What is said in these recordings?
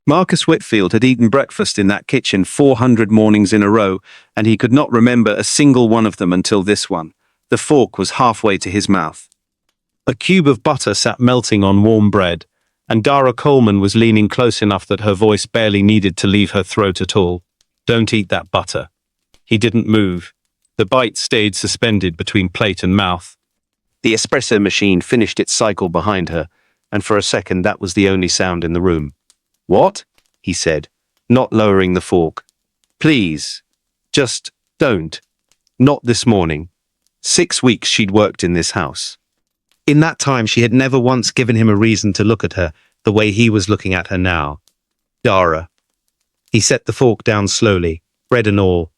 Marcus Whitfield had eaten breakfast in that kitchen 400 mornings in a row, and he could not remember a single one of them until this one. The fork was halfway to his mouth. A cube of butter sat melting on warm bread, and Dara Coleman was leaning close enough that her voice barely needed to leave her throat at all. "Don't eat that butter." He didn't move. The bite stayed suspended between plate and mouth. The espresso machine finished its cycle behind her, and for a second that was the only sound in the room. "What?" he said, not lowering the fork. "Please, just don't. Not this morning." 6 weeks she'd worked in this house. In that time she had never once given him a reason to look at her the way he was looking at her now. "Dara." He set the fork down slowly, bread and all.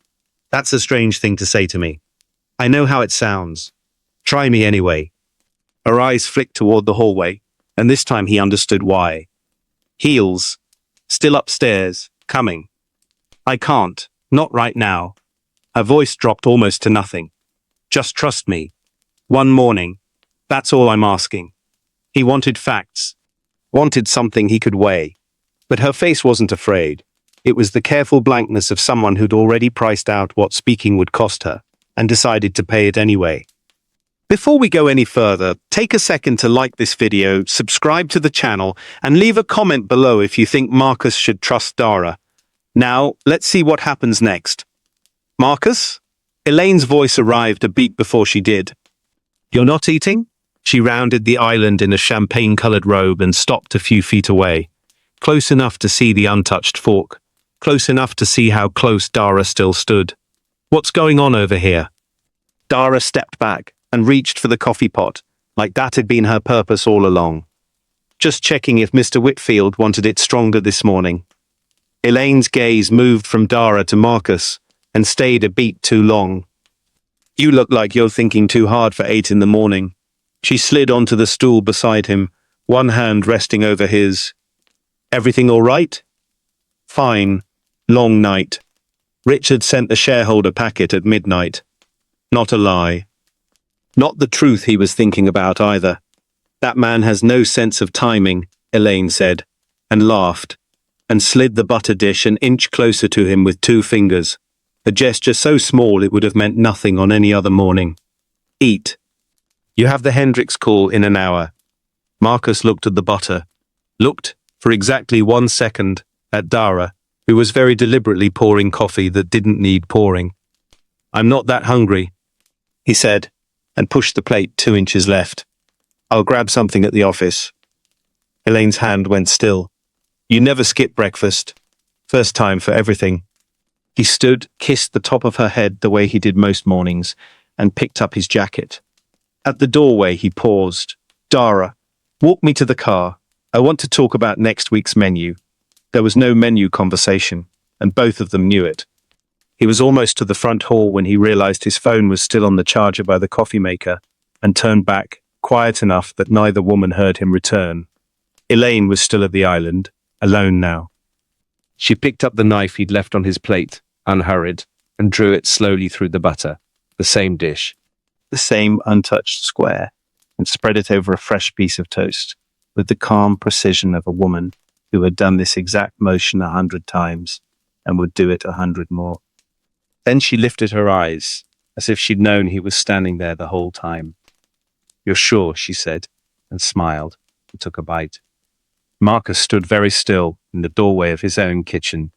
"That's a strange thing to say to me. I know how it sounds. Try me anyway." Her eyes flicked toward the hallway, and this time he understood why. Heels. Still upstairs. Coming. "I can't. Not right now." Her voice dropped almost to nothing. "Just trust me. One morning. That's all I'm asking." He wanted facts. Wanted something he could weigh. But her face wasn't afraid. It was the careful blankness of someone who'd already priced out what speaking would cost her, and decided to pay it anyway. Before we go any further, take a second to like this video, subscribe to the channel, and leave a comment below if you think Marcus should trust Dara. Now, let's see what happens next. "Marcus?" Elaine's voice arrived a beat before she did. "You're not eating?" She rounded the island in a champagne-colored robe and stopped a few feet away, close enough to see the untouched fork, close enough to see how close Dara still stood. "What's going on over here?" Dara stepped back and reached for the coffee pot, like that had been her purpose all along. "Just checking if Mr. Whitfield wanted it stronger this morning." Elaine's gaze moved from Dara to Marcus and stayed a beat too long. "You look like you're thinking too hard for 8 in the morning." She slid onto the stool beside him, one hand resting over his. "Everything all right?" "Fine. Long night. Richard sent the shareholder packet at midnight." Not a lie. Not the truth he was thinking about either. "That man has no sense of timing," Elaine said, and laughed, and slid the butter dish an inch closer to him with 2 fingers, a gesture so small it would have meant nothing on any other morning. "Eat. You have the Hendricks call in an hour." Marcus looked at the butter, looked, for exactly 1 second, at Dara, who was very deliberately pouring coffee that didn't need pouring. "I'm not that hungry," he said, and pushed the plate 2 inches left. "I'll grab something at the office." Elaine's hand went still. "You never skip breakfast. First time for everything." He stood, kissed the top of her head the way he did most mornings, and picked up his jacket. At the doorway he paused. "Dara, walk me to the car. I want to talk about next week's menu." There was no menu conversation, and both of them knew it. He was almost to the front hall when he realized his phone was still on the charger by the coffee maker, and turned back, quiet enough that neither woman heard him return. Elaine was still at the island, alone now. She picked up the knife he'd left on his plate, unhurried, and drew it slowly through the butter, the same dish, the same untouched square, and spread it over a fresh piece of toast, with the calm precision of a woman who had done this exact motion 100 times, and would do it 100 more. Then she lifted her eyes, as if she'd known he was standing there the whole time. "You're sure?" she said, and smiled, and took a bite. Marcus stood very still in the doorway of his own kitchen,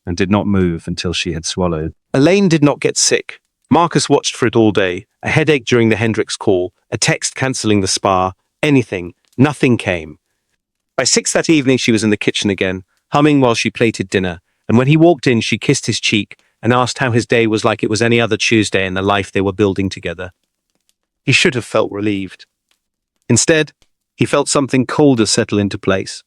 and did not move until she had swallowed. Elaine did not get sick. Marcus watched for it all day, a headache during the Hendricks call, a text cancelling the spa, anything, nothing came. By 6 that evening she was in the kitchen again, humming while she plated dinner, and when he walked in she kissed his cheek and asked how his day was like it was any other Tuesday in the life they were building together. He should have felt relieved. Instead, he felt something colder settle into place,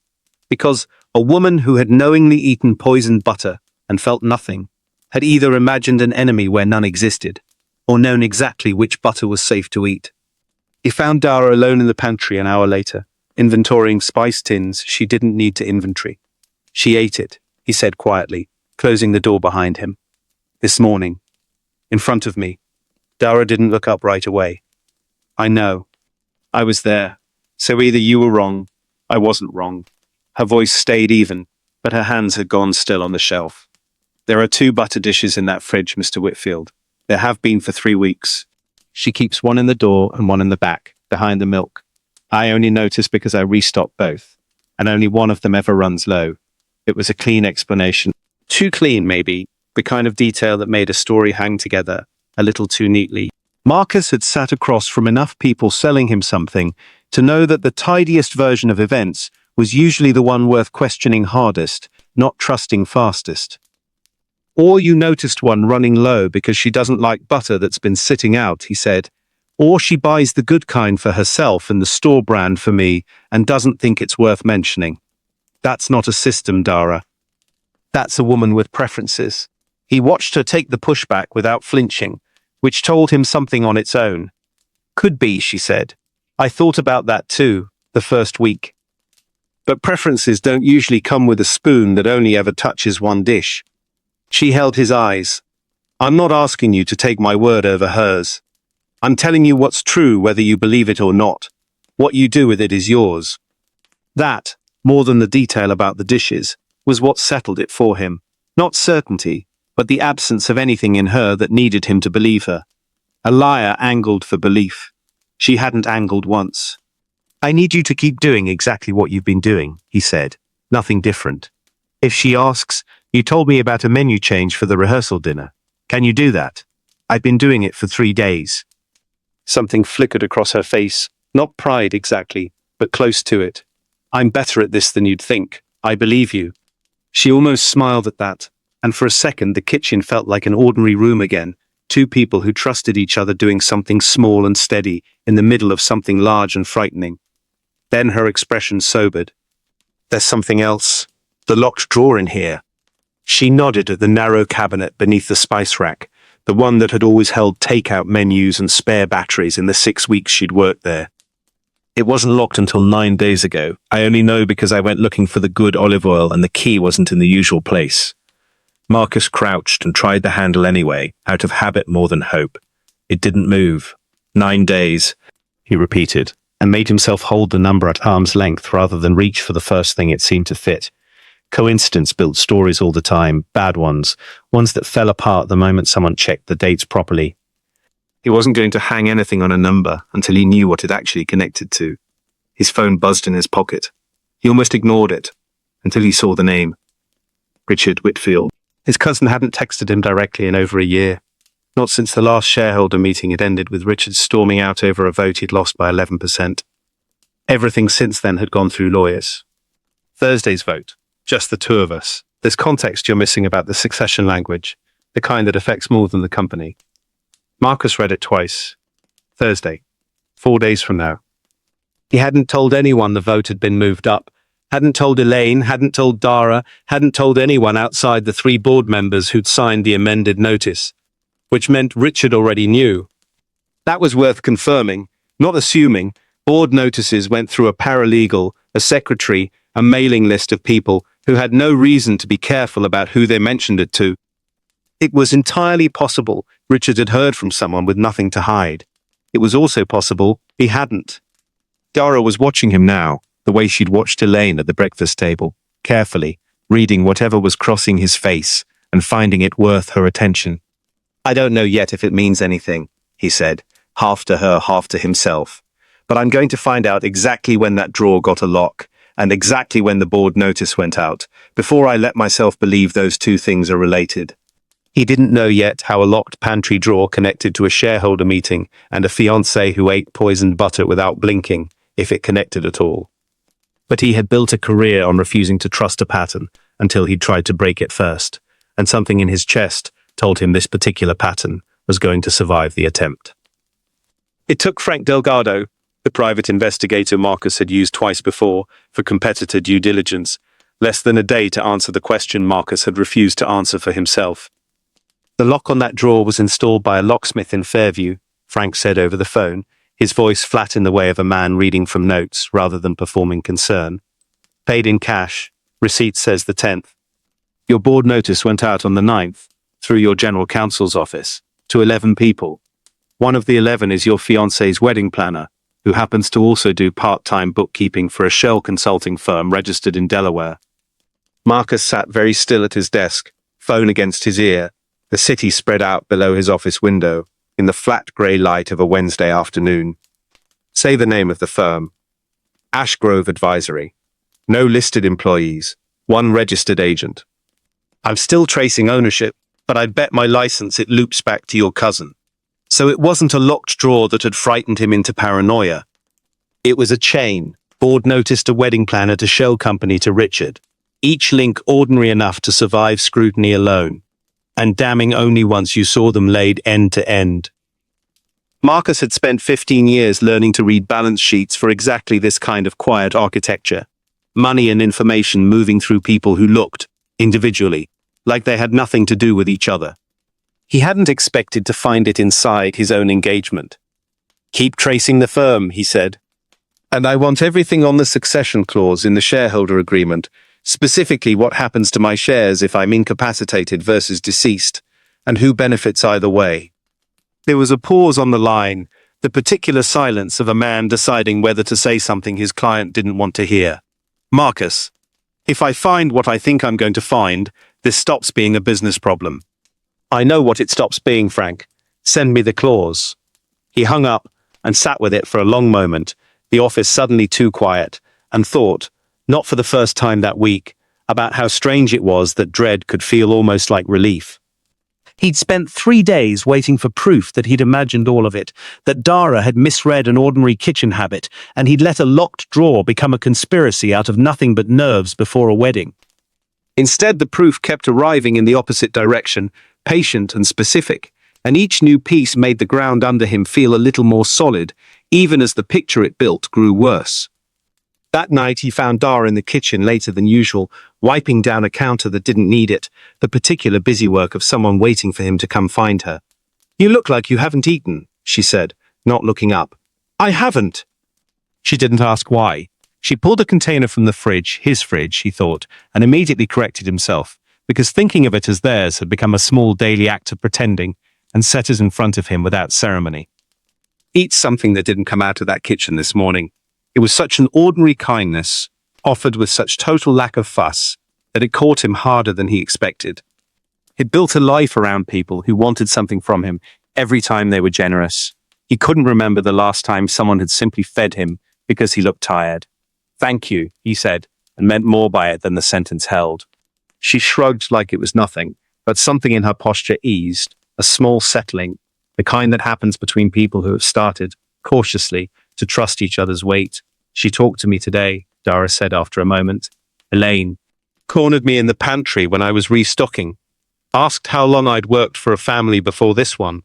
because a woman who had knowingly eaten poisoned butter and felt nothing had either imagined an enemy where none existed, or known exactly which butter was safe to eat. He found Dara alone in the pantry an hour later, inventorying spice tins she didn't need to inventory. "She ate it," he said quietly, closing the door behind him. "This morning. In front of me." Dara didn't look up right away. "I know. I was there. So either you were wrong, I wasn't wrong." Her voice stayed even, but her hands had gone still on the shelf. "There are 2 butter dishes in that fridge, Mr. Whitfield. There have been for 3 weeks. She keeps one in the door and one in the back, behind the milk. I only noticed because I restocked both, and only one of them ever runs low." It was a clean explanation. Too clean, maybe, the kind of detail that made a story hang together a little too neatly. Marcus had sat across from enough people selling him something to know that the tidiest version of events was usually the one worth questioning hardest, not trusting fastest. "Or you noticed one running low because she doesn't like butter that's been sitting out," he said. "Or she buys the good kind for herself and the store brand for me and doesn't think it's worth mentioning. That's not a system, Dara. That's a woman with preferences." He watched her take the pushback without flinching, which told him something on its own. "Could be," she said. "I thought about that too, the first week. But preferences don't usually come with a spoon that only ever touches one dish." She held his eyes. "I'm not asking you to take my word over hers. I'm telling you what's true whether you believe it or not. What you do with it is yours." That, more than the detail about the dishes, was what settled it for him. Not certainty, but the absence of anything in her that needed him to believe her. A liar angled for belief. She hadn't angled once. "I need you to keep doing exactly what you've been doing," he said. "Nothing different. If she asks, 'You told me about a menu change for the rehearsal dinner. Can you do that?' I've been doing it for 3 days." Something flickered across her face, not pride exactly, but close to it. "I'm better at this than you'd think. I believe you." She almost smiled at that, and for a second the kitchen felt like an ordinary room again, 2 people who trusted each other doing something small and steady in the middle of something large and frightening. Then her expression sobered. "There's something else. The locked drawer in here." She nodded at the narrow cabinet beneath the spice rack, the one that had always held takeout menus and spare batteries in the 6 weeks she'd worked there. "It wasn't locked until 9 days ago. I only know because I went looking for the good olive oil and the key wasn't in the usual place." Marcus crouched and tried the handle anyway, out of habit more than hope. It didn't move. 9 days, he repeated, and made himself hold the number at arm's length rather than reach for the first thing it seemed to fit. Coincidence built stories all the time, bad ones that fell apart the moment someone checked the dates properly. He wasn't going to hang anything on a number until he knew what it actually connected to. His phone buzzed in his pocket. He almost ignored it until he saw the name. Richard Whitfield. His cousin hadn't texted him directly in over a year. Not since the last shareholder meeting had ended with Richard storming out over a vote he'd lost by 11%. Everything since then had gone through lawyers. Thursday's vote. Just the 2 of us. There's context you're missing about the succession language, the kind that affects more than the company. Marcus read it twice. Thursday. 4 days from now. He hadn't told anyone the vote had been moved up. Hadn't told Elaine, hadn't told Dara, hadn't told anyone outside the 3 board members who'd signed the amended notice, which meant Richard already knew. That was worth confirming, not assuming. Board notices went through a paralegal, a secretary, a mailing list of people who had no reason to be careful about who they mentioned it to. It was entirely possible Richard had heard from someone with nothing to hide. It was also possible he hadn't. Dara was watching him now, the way she'd watched Elaine at the breakfast table, carefully, reading whatever was crossing his face and finding it worth her attention. "I don't know yet if it means anything," he said, half to her, half to himself. "But I'm going to find out exactly when that drawer got a lock, and exactly when the board notice went out, before I let myself believe those 2 things are related." He didn't know yet how a locked pantry drawer connected to a shareholder meeting and a fiancé who ate poisoned butter without blinking, if it connected at all. But he had built a career on refusing to trust a pattern until he'd tried to break it first, and something in his chest told him this particular pattern was going to survive the attempt. It took Frank Delgado, the private investigator Marcus had used twice before for competitor due diligence, less than a day to answer the question Marcus had refused to answer for himself. "The lock on that drawer was installed by a locksmith in Fairview," Frank said over the phone, his voice flat in the way of a man reading from notes rather than performing concern. "Paid in cash. Receipt says the 10th. Your board notice went out on the 9th, through your general counsel's office, to 11 people. One of the 11 is your fiancé's wedding planner, who happens to also do part-time bookkeeping for a shell consulting firm registered in Delaware." Marcus sat very still at his desk, phone against his ear, the city spread out below his office window, in the flat grey light of a Wednesday afternoon. Say the name of the firm. Ashgrove Advisory. No listed employees. One registered agent. I'm still tracing ownership, but I'd bet my license it loops back to your cousin. So it wasn't a locked drawer that had frightened him into paranoia. It was a chain. Board noticed a wedding planner to shell company to Richard. Each link ordinary enough to survive scrutiny alone, and damning only once you saw them laid end to end. Marcus had spent 15 years learning to read balance sheets for exactly this kind of quiet architecture. Money and information moving through people who looked, individually, like they had nothing to do with each other. He hadn't expected to find it inside his own engagement. Keep tracing the firm, he said. And I want everything on the succession clause in the shareholder agreement, specifically what happens to my shares if I'm incapacitated versus deceased, and who benefits either way. There was a pause on the line, the particular silence of a man deciding whether to say something his client didn't want to hear. Marcus, if I find what I think I'm going to find, this stops being a business problem. I know what it stops being, Frank. Send me the clause. He hung up and sat with it for a long moment, the office suddenly too quiet, and thought, not for the first time that week, about how strange it was that dread could feel almost like relief. He'd spent 3 days waiting for proof that he'd imagined all of it, that Dara had misread an ordinary kitchen habit, and he'd let a locked drawer become a conspiracy out of nothing but nerves before a wedding. Instead, the proof kept arriving in the opposite direction, patient and specific, and each new piece made the ground under him feel a little more solid, even as the picture it built grew worse. That night he found Dara in the kitchen later than usual, wiping down a counter that didn't need it, the particular busy work of someone waiting for him to come find her. You look like you haven't eaten, she said, not looking up. I haven't. She didn't ask why. She pulled a container from the fridge, his fridge, he thought, and immediately corrected himself, because thinking of it as theirs had become a small daily act of pretending, and set it in front of him without ceremony. Eat something that didn't come out of that kitchen this morning. It was such an ordinary kindness, offered with such total lack of fuss, that it caught him harder than he expected. He'd built a life around people who wanted something from him every time they were generous. He couldn't remember the last time someone had simply fed him because he looked tired. Thank you, he said, and meant more by it than the sentence held. She shrugged like it was nothing, but something in her posture eased, a small settling, the kind that happens between people who have started, cautiously, to trust each other's weight. She talked to me today, Dara said after a moment. Elaine cornered me in the pantry when I was restocking. Asked how long I'd worked for a family before this one.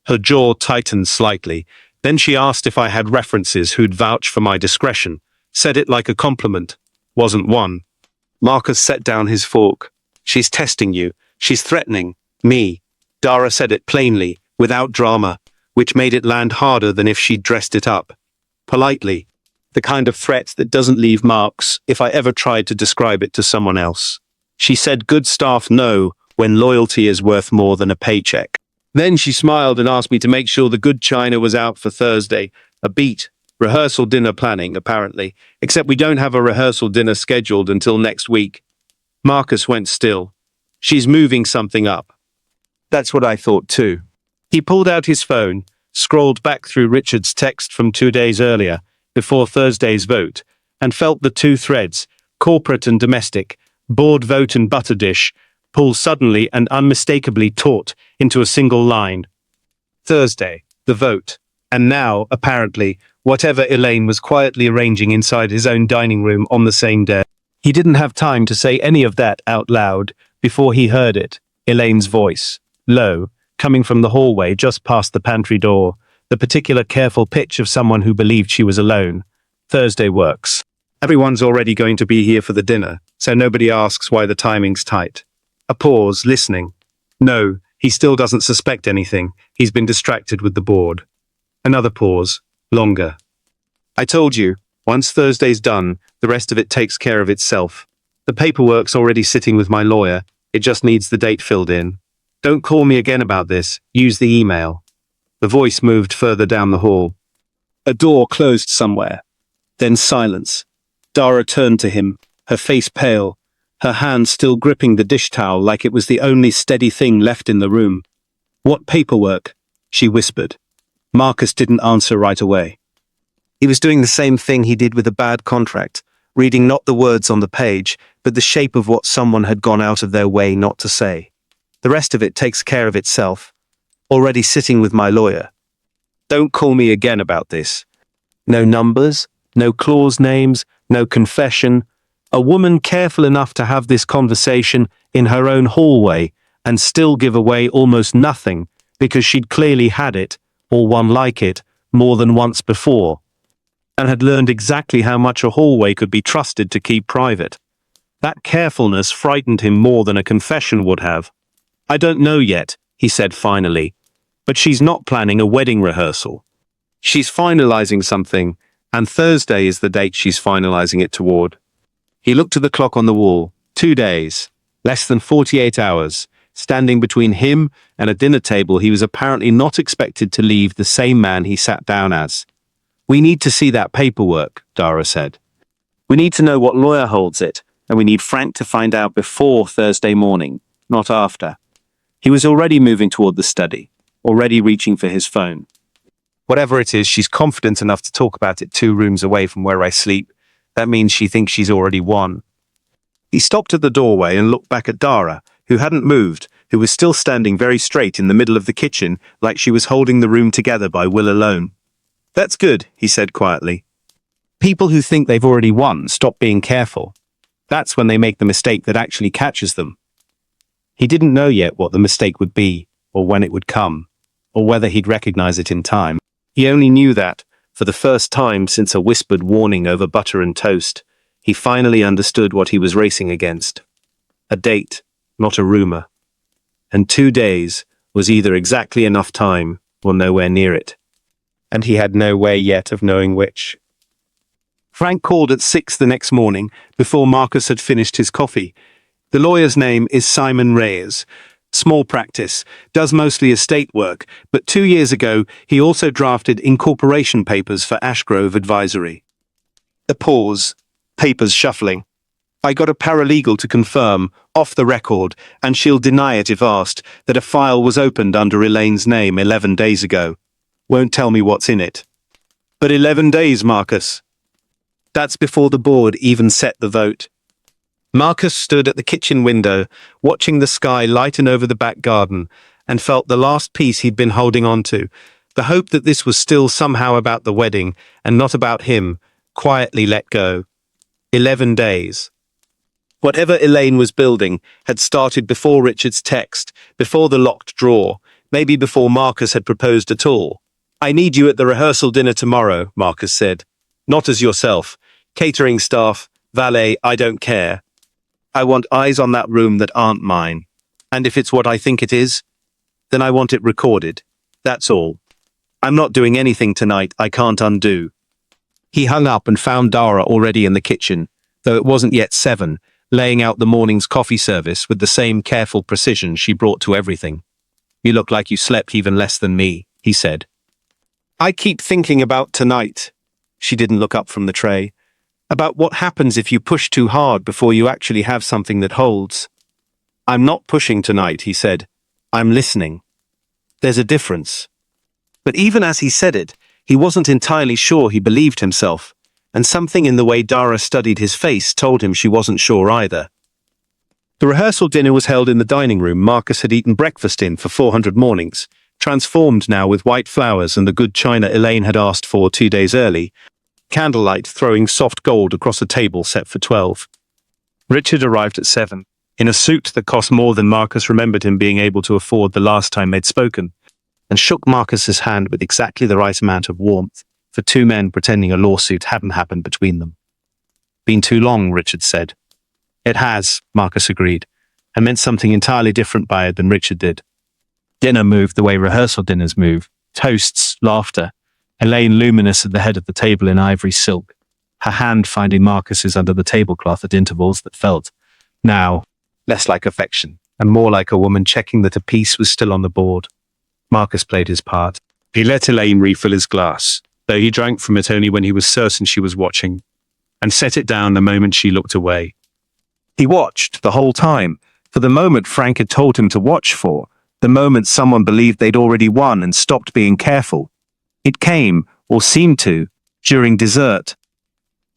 Her jaw tightened slightly. Then she asked if I had references who'd vouch for my discretion. Said it like a compliment. Wasn't one. Marcus set down his fork. She's testing you. She's threatening me. Dara said it plainly, without drama, which made it land harder than if she'd dressed it up. Politely. The kind of threat that doesn't leave marks if I ever tried to describe it to someone else. She said good staff know when loyalty is worth more than a paycheck. Then she smiled and asked me to make sure the good china was out for Thursday. A beat. Rehearsal dinner planning, apparently, except we don't have a rehearsal dinner scheduled until next week. Marcus went still. She's moving something up. That's what I thought too. He pulled out his phone, scrolled back through Richard's text from 2 days earlier, before Thursday's vote, and felt the two threads, corporate and domestic, board vote and butter dish, pull suddenly and unmistakably taut into a single line. Thursday, the vote, and now, apparently, whatever Elaine was quietly arranging inside his own dining room on the same day. He didn't have time to say any of that out loud before he heard it, Elaine's voice, low, coming from the hallway just past the pantry door, the particular careful pitch of someone who believed she was alone. Thursday works. Everyone's already going to be here for the dinner, so nobody asks why the timing's tight. A pause, listening. No, he still doesn't suspect anything. He's been distracted with the board. Another pause. Longer. I told you, once Thursday's done, the rest of it takes care of itself. The paperwork's already sitting with my lawyer. It just needs the date filled in. Don't call me again about this. Use the email. The voice moved further down the hall. A door closed somewhere. Then silence. Dara turned to him, her face pale, her hand still gripping the dish towel like it was the only steady thing left in the room. "What paperwork?" she whispered. Marcus didn't answer right away. He was doing the same thing he did with a bad contract, reading not the words on the page, but the shape of what someone had gone out of their way not to say. "The rest of it takes care of itself. Already sitting with my lawyer. Don't call me again about this. No numbers, no clause names, no confession. A woman careful enough to have this conversation in her own hallway and still give away almost nothing because she'd clearly had it, or one like it, more than once before, and had learned exactly how much a hallway could be trusted to keep private. That carefulness frightened him more than a confession would have. "I don't know yet," he said finally, "but she's not planning a wedding rehearsal. She's finalizing something, and Thursday is the date she's finalizing it toward." He looked at the clock on the wall. 2 days, less than 48 hours, standing between him and a dinner table he was apparently not expected to leave the same man he sat down as. "We need to see that paperwork," Dara said. "We need to know what lawyer holds it, and we need Frank to find out before Thursday morning, not after." He was already moving toward the study, already reaching for his phone. "Whatever it is, she's confident enough to talk about it 2 rooms away from where I sleep. That means she thinks she's already won." He stopped at the doorway and looked back at Dara, who hadn't moved, who was still standing very straight in the middle of the kitchen, like she was holding the room together by will alone. "That's good," he said quietly. "People who think they've already won stop being careful. That's when they make the mistake that actually catches them." He didn't know yet what the mistake would be, or when it would come, or whether he'd recognize it in time. He only knew that, for the first time since a whispered warning over butter and toast, he finally understood what he was racing against. A date, not a rumor. And 2 days was either exactly enough time or nowhere near it. And he had no way yet of knowing which. Frank called at 6 the next morning, before Marcus had finished his coffee. The lawyer's name is Simon Reyes. Small practice, does mostly estate work, but 2 years ago he also drafted incorporation papers for Ashgrove Advisory. A pause, papers shuffling. "I got a paralegal to confirm, off the record, and she'll deny it if asked, that a file was opened under Elaine's name 11 days ago. Won't tell me what's in it." "But 11 days, Marcus." "That's before the board even set the vote." Marcus stood at the kitchen window, watching the sky lighten over the back garden, and felt the last piece he'd been holding on to, the hope that this was still somehow about the wedding, and not about him, quietly let go. 11 days. Whatever Elaine was building had started before Richard's text, before the locked drawer, maybe before Marcus had proposed at all. "I need you at the rehearsal dinner tomorrow," Marcus said. "Not as yourself. Catering staff, valet, I don't care. I want eyes on that room that aren't mine. And if it's what I think it is, then I want it recorded. That's all. I'm not doing anything tonight I can't undo." He hung up and found Dara already in the kitchen, though it wasn't yet 7, laying out the morning's coffee service with the same careful precision she brought to everything. "You look like you slept even less than me," he said. "I keep thinking about tonight." She didn't look up from the tray. "About what happens if you push too hard before you actually have something that holds." "I'm not pushing tonight," he said. "I'm listening. There's a difference." But even as he said it, he wasn't entirely sure he believed himself, and something in the way Dara studied his face told him she wasn't sure either. The rehearsal dinner was held in the dining room Marcus had eaten breakfast in for 400 mornings, transformed now with white flowers and the good china Elaine had asked for 2 days early, candlelight throwing soft gold across a table set for 12. Richard arrived at 7, in a suit that cost more than Marcus remembered him being able to afford the last time they'd spoken, and shook Marcus's hand with exactly the right amount of warmth for 2 men pretending a lawsuit hadn't happened between them. "Been too long," Richard said. "It has," Marcus agreed, and meant something entirely different by it than Richard did. Dinner moved the way rehearsal dinners move. Toasts, laughter. Elaine luminous at the head of the table in ivory silk, her hand finding Marcus's under the tablecloth at intervals that felt, now, less like affection, and more like a woman checking that a piece was still on the board. Marcus played his part. He let Elaine refill his glass, though he drank from it only when he was certain she was watching, and set it down the moment she looked away. He watched the whole time, for the moment Frank had told him to watch for, the moment someone believed they'd already won and stopped being careful. It came, or seemed to, during dessert.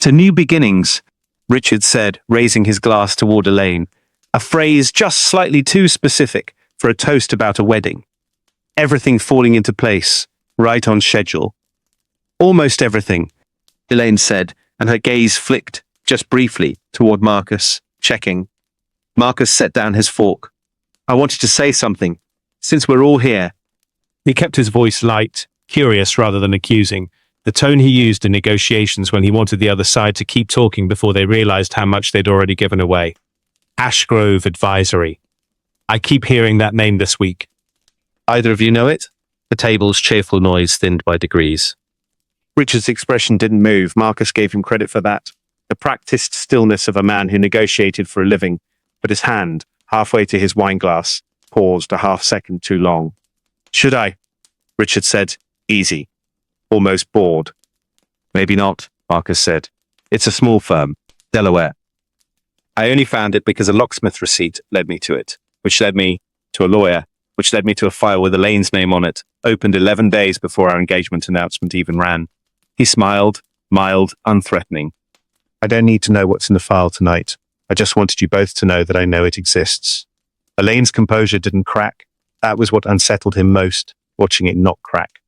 "To new beginnings," Richard said, raising his glass toward Elaine, a phrase just slightly too specific for a toast about a wedding. "Everything falling into place, right on schedule." "Almost everything," Elaine said, and her gaze flicked, just briefly, toward Marcus, checking. Marcus set down his fork. "I wanted to say something, since we're all here." He kept his voice light, curious rather than accusing, the tone he used in negotiations when he wanted the other side to keep talking before they realized how much they'd already given away. "Ashgrove Advisory. I keep hearing that name this week." "Either of you know it?" The table's cheerful noise thinned by degrees. Richard's expression didn't move. Marcus gave him credit for that. The practiced stillness of a man who negotiated for a living, but his hand, halfway to his wineglass, paused a half-second too long. "Should I?" Richard said, easy, almost bored. "Maybe not," Marcus said. "It's a small firm, Delaware. I only found it because a locksmith receipt led me to it, which led me to a lawyer, which led me to a file with Elaine's name on it, opened 11 days before our engagement announcement even ran." He smiled, mild, unthreatening. "I don't need to know what's in the file tonight. I just wanted you both to know that I know it exists." Elaine's composure didn't crack. That was what unsettled him most, watching it not crack.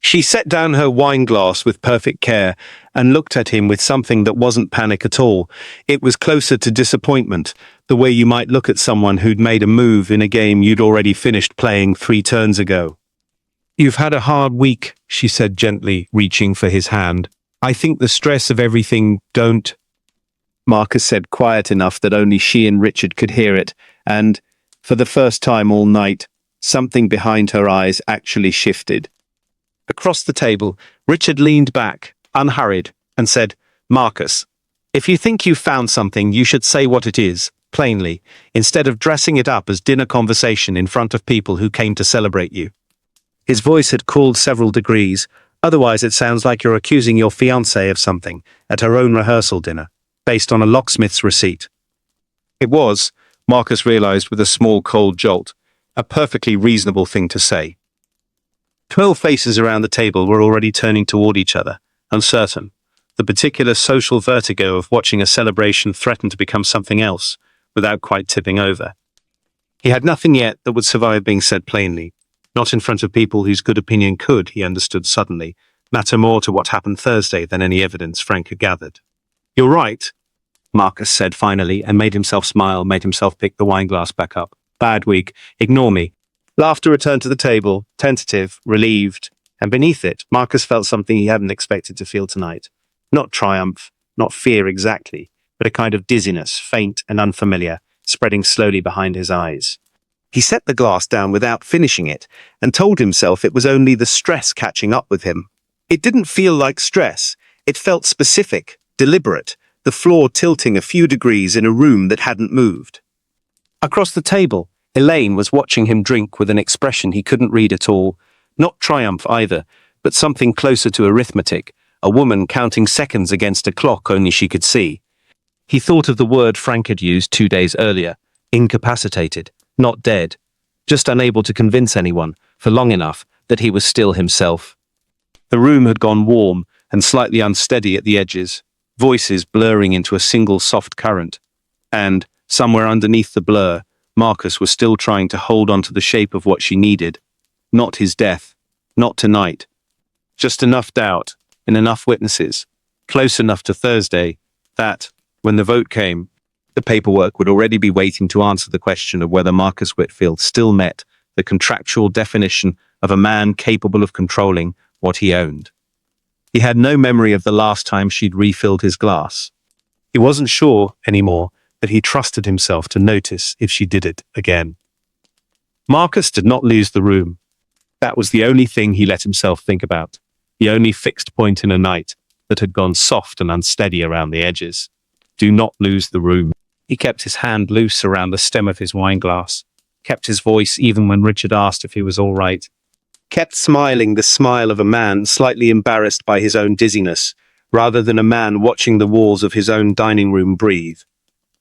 She set down her wineglass with perfect care and looked at him with something that wasn't panic at all. It was closer to disappointment, the way you might look at someone who'd made a move in a game you'd already finished playing 3 turns ago. "You've had a hard week," she said gently, reaching for his hand. "I think the stress of everything don't—" Marcus said, quiet enough that only she and Richard could hear it, and, for the first time all night, something behind her eyes actually shifted. Across the table, Richard leaned back, unhurried, and said, "Marcus, if you think you've found something, you should say what it is, plainly, instead of dressing it up as dinner conversation in front of people who came to celebrate you." His voice had cooled several degrees. "Otherwise it sounds like you're accusing your fiancée of something at her own rehearsal dinner, based on a locksmith's receipt." It was, Marcus realized with a small cold jolt, a perfectly reasonable thing to say. 12 faces around the table were already turning toward each other, uncertain, the particular social vertigo of watching a celebration threaten to become something else, without quite tipping over. He had nothing yet that would survive being said plainly, not in front of people whose good opinion could, he understood suddenly, matter more to what happened Thursday than any evidence Frank had gathered. "You're right," Marcus said finally, and made himself smile, made himself pick the wineglass back up. "Bad week. Ignore me." Laughter returned to the table, tentative, relieved, and beneath it, Marcus felt something he hadn't expected to feel tonight. Not triumph, not fear exactly, but a kind of dizziness, faint and unfamiliar, spreading slowly behind his eyes. He set the glass down without finishing it, and told himself it was only the stress catching up with him. It didn't feel like stress. It felt specific, deliberate, the floor tilting a few degrees in a room that hadn't moved. Across the table, Elaine was watching him drink with an expression he couldn't read at all. Not triumph either, but something closer to arithmetic, a woman counting seconds against a clock only she could see. He thought of the word Frank had used 2 days earlier, incapacitated, not dead, just unable to convince anyone, for long enough, that he was still himself. The room had gone warm and slightly unsteady at the edges, voices blurring into a single soft current. And, somewhere underneath the blur, Marcus was still trying to hold on to the shape of what she needed. Not his death. Not tonight. Just enough doubt, in enough witnesses, close enough to Thursday, that, when the vote came, the paperwork would already be waiting to answer the question of whether Marcus Whitfield still met the contractual definition of a man capable of controlling what he owned. He had no memory of the last time she'd refilled his glass. He wasn't sure, anymore, that he trusted himself to notice if she did it again. Marcus did not lose the room. That was the only thing he let himself think about, the only fixed point in a night that had gone soft and unsteady around the edges. Do not lose the room. He kept his hand loose around the stem of his wineglass, kept his voice even when Richard asked if he was all right, kept smiling the smile of a man slightly embarrassed by his own dizziness, rather than a man watching the walls of his own dining room breathe.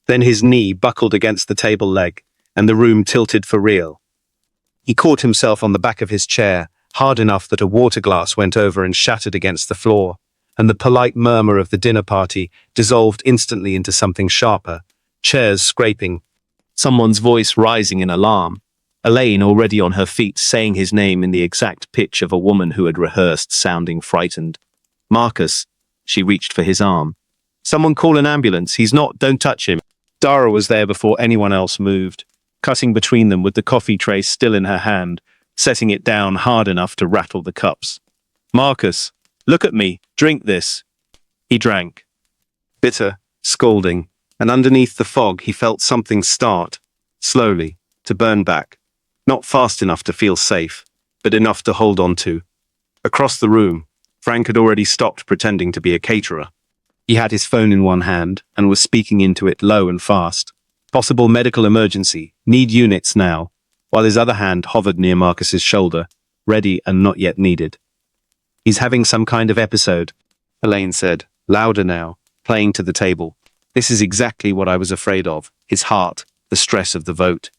Then his knee buckled against the table leg, and the room tilted for real. He caught himself on the back of his chair, hard enough that a water glass went over and shattered against the floor, and the polite murmur of the dinner party dissolved instantly into something sharper, chairs scraping, someone's voice rising in alarm. Elaine, already on her feet, saying his name in the exact pitch of a woman who had rehearsed sounding frightened. "Marcus." She reached for his arm. "Someone call an ambulance. He's not, don't touch him." Dara was there before anyone else moved, cutting between them with the coffee tray still in her hand, setting it down hard enough to rattle the cups. "Marcus, look at me, drink this." He drank. Bitter, scalding, and underneath the fog he felt something start, slowly, to burn back. Not fast enough to feel safe, but enough to hold on to. Across the room, Frank had already stopped pretending to be a caterer. He had his phone in one hand and was speaking into it low and fast. Possible medical emergency, need units now, while his other hand hovered near Marcus's shoulder, ready and not yet needed. "He's having some kind of episode," Elaine said, louder now, playing to the table. "This is exactly what I was afraid of, his heart, the stress of the vote.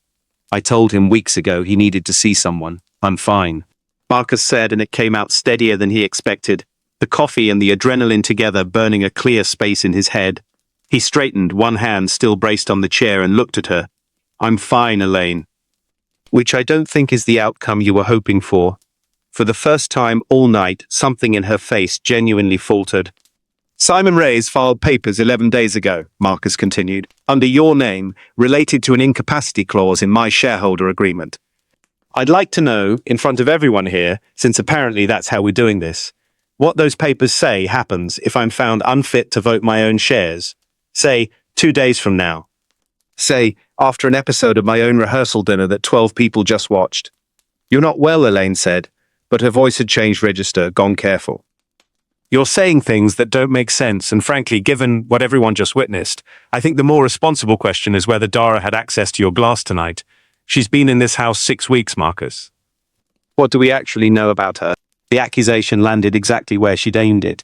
I told him weeks ago he needed to see someone. I'm fine," Marcus said, and it came out steadier than he expected, the coffee and the adrenaline together burning a clear space in his head. He straightened, one hand still braced on the chair, and looked at her. "I'm fine, Elaine." "Which I don't think is the outcome you were hoping for." For the first time all night, something in her face genuinely faltered. "Simon Reyes filed papers 11 days ago," Marcus continued, "under your name, related to an incapacity clause in my shareholder agreement. I'd like to know, in front of everyone here, since apparently that's how we're doing this, what those papers say happens if I'm found unfit to vote my own shares. Say, 2 days from now. Say, after an episode of my own rehearsal dinner that 12 people just watched." "You're not well," Elaine said, but her voice had changed register, gone careful. "You're saying things that don't make sense, and frankly, given what everyone just witnessed, I think the more responsible question is whether Dara had access to your glass tonight. She's been in this house 6 weeks, Marcus." "What do we actually know about her?" The accusation landed exactly where she'd aimed it.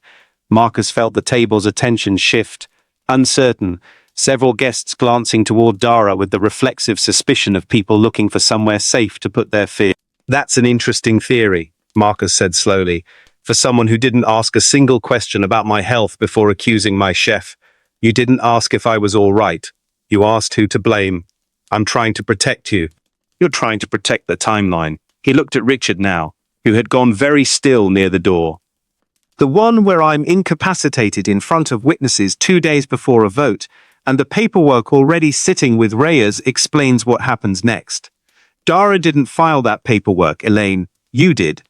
Marcus felt the table's attention shift, uncertain, several guests glancing toward Dara with the reflexive suspicion of people looking for somewhere safe to put their fear. "That's an interesting theory," Marcus said slowly. "For someone who didn't ask a single question about my health before accusing my chef. You didn't ask if I was all right. You asked who to blame. I'm trying to protect you." "You're trying to protect the timeline." He looked at Richard now, who had gone very still near the door. "The one where I'm incapacitated in front of witnesses 2 days before a vote, and the paperwork already sitting with Reyes explains what happens next. Dara didn't file that paperwork, Elaine. You did.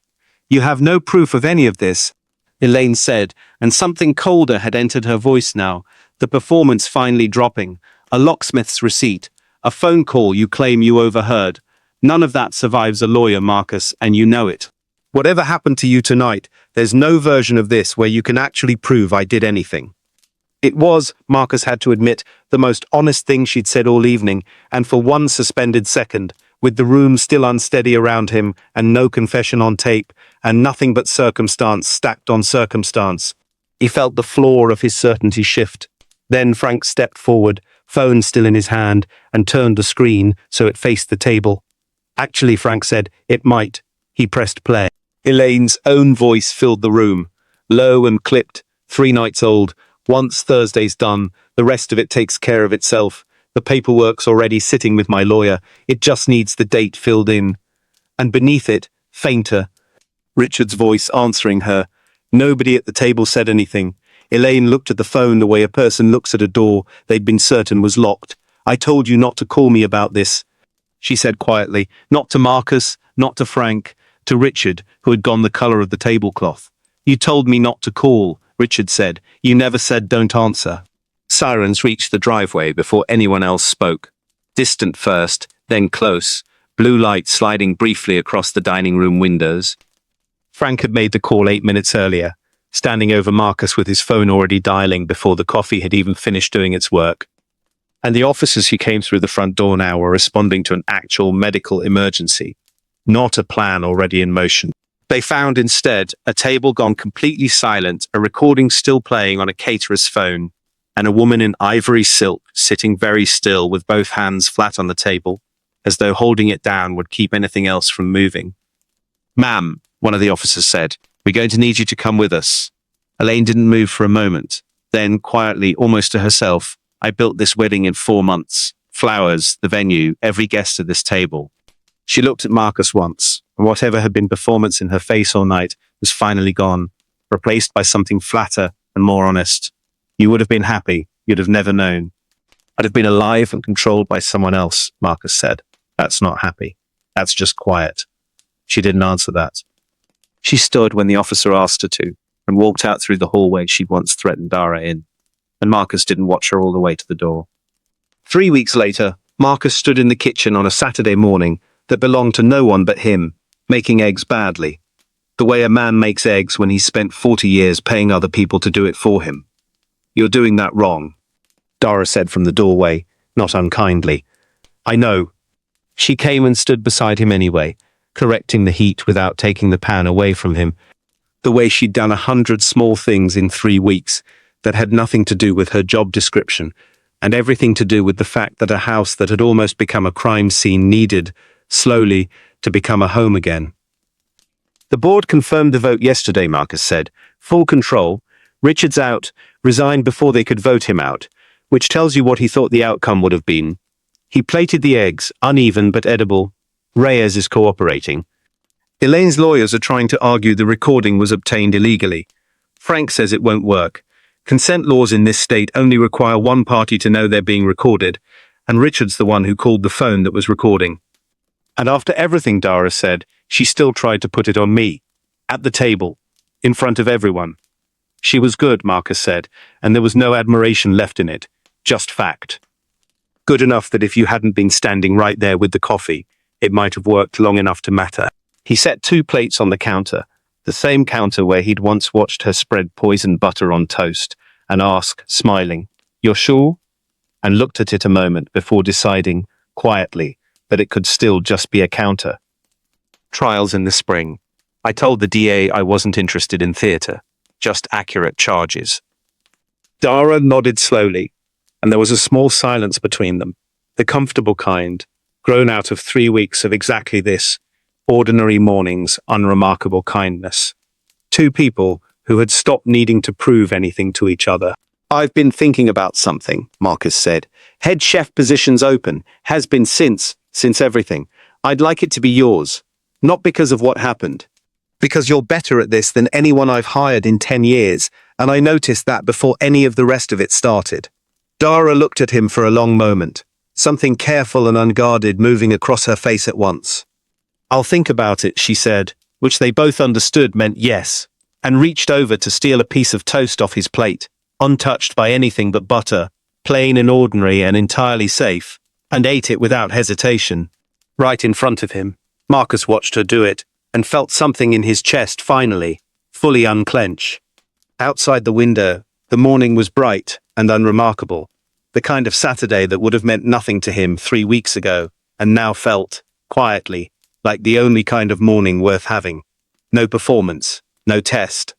You have no proof of any of this," Elaine said, and something colder had entered her voice now, the performance finally dropping. "A locksmith's receipt, a phone call you claim you overheard. None of that survives a lawyer, Marcus, and you know it. Whatever happened to you tonight, there's no version of this where you can actually prove I did anything." It was, Marcus had to admit, the most honest thing she'd said all evening, and for one suspended second, with the room still unsteady around him, and no confession on tape, and nothing but circumstance stacked on circumstance, he felt the floor of his certainty shift. Then Frank stepped forward, phone still in his hand, and turned the screen so it faced the table. "Actually," Frank said, "it might." He pressed play. Elaine's own voice filled the room, low and clipped, 3 nights old. "Once Thursday's done, the rest of it takes care of itself. The paperwork's already sitting with my lawyer. It just needs the date filled in." And beneath it, fainter, Richard's voice answering her. Nobody at the table said anything. Elaine looked at the phone the way a person looks at a door they'd been certain was locked. "I told you not to call me about this," she said quietly. "Not to Marcus, not to Frank, to Richard, who had gone the color of the tablecloth." "You told me not to call," Richard said. "You never said don't answer." Sirens reached the driveway before anyone else spoke. Distant first, then close, blue light sliding briefly across the dining room windows. Frank had made the call 8 minutes earlier, standing over Marcus with his phone already dialing before the coffee had even finished doing its work. And the officers who came through the front door now were responding to an actual medical emergency, not a plan already in motion. They found instead a table gone completely silent, a recording still playing on a caterer's phone. and a woman in ivory silk sitting very still with both hands flat on the table, as though holding it down would keep anything else from moving. "Ma'am," one of the officers said, "we're going to need you to come with us." Elaine didn't move for a moment. Then, quietly, almost to herself, "I built this wedding in 4 months. Flowers, the venue, every guest at this table." She looked at Marcus once, and whatever had been performance in her face all night was finally gone, replaced by something flatter and more honest. "You would have been happy. You'd have never known." "I'd have been alive and controlled by someone else," Marcus said. "That's not happy. That's just quiet." She didn't answer that. She stood when the officer asked her to, and walked out through the hallway she'd once threatened Dara in, and Marcus didn't watch her all the way to the door. 3 weeks later, Marcus stood in the kitchen on a Saturday morning that belonged to no one but him, making eggs badly. The way a man makes eggs when he's spent 40 years paying other people to do it for him. "You're doing that wrong," Dara said from the doorway, not unkindly. "I know." She came and stood beside him anyway, correcting the heat without taking the pan away from him, the way she'd done 100 small things in 3 weeks that had nothing to do with her job description, and everything to do with the fact that a house that had almost become a crime scene needed, slowly, to become a home again. "The board confirmed the vote yesterday," Marcus said. "Full control. Richard's out, resigned before they could vote him out, which tells you what he thought the outcome would have been. He plated the eggs, uneven but edible. Reyes is cooperating. Elaine's lawyers are trying to argue the recording was obtained illegally. Frank says it won't work. Consent laws in this state only require one party to know they're being recorded, and Richard's the one who called the phone that was recording. And after everything Dara said, she still tried to put it on me. At the table. In front of everyone. She was good," Marcus said, and there was no admiration left in it. Just fact. Good enough that if you hadn't been standing right there with the coffee, it might have worked long enough to matter. He set 2 plates on the counter, the same counter where he'd once watched her spread poisoned butter on toast, and ask, smiling, "You're sure?" and looked at it a moment before deciding, quietly, that it could still just be a counter. "Trials in the spring. I told the DA I wasn't interested in theatre, just accurate charges." Dara nodded slowly, and there was a small silence between them, the comfortable kind, grown out of 3 weeks of exactly this, ordinary mornings, unremarkable kindness. 2 people who had stopped needing to prove anything to each other. "I've been thinking about something," Marcus said. "Head chef position's open, has been since everything. I'd like it to be yours. Not because of what happened. Because you're better at this than anyone I've hired in 10 years, and I noticed that before any of the rest of it started." Dara looked at him for a long moment, something careful and unguarded moving across her face at once. "I'll think about it," she said, which they both understood meant yes, and reached over to steal a piece of toast off his plate, untouched by anything but butter, plain and ordinary and entirely safe, and ate it without hesitation. Right in front of him, Marcus watched her do it, and felt something in his chest finally, fully unclench. Outside the window, the morning was bright and unremarkable, the kind of Saturday that would have meant nothing to him 3 weeks ago, and now felt, quietly, like the only kind of morning worth having. No performance, no test,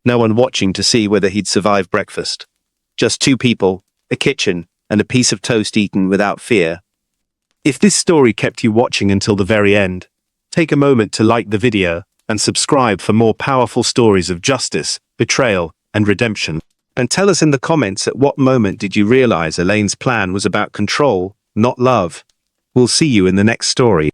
no one watching to see whether he'd survive breakfast. Just 2 people, a kitchen, and a piece of toast eaten without fear. If this story kept you watching until the very end, take a moment to like the video and subscribe for more powerful stories of justice, betrayal, and redemption. And tell us in the comments at what moment did you realize Elaine's plan was about control, not love. We'll see you in the next story.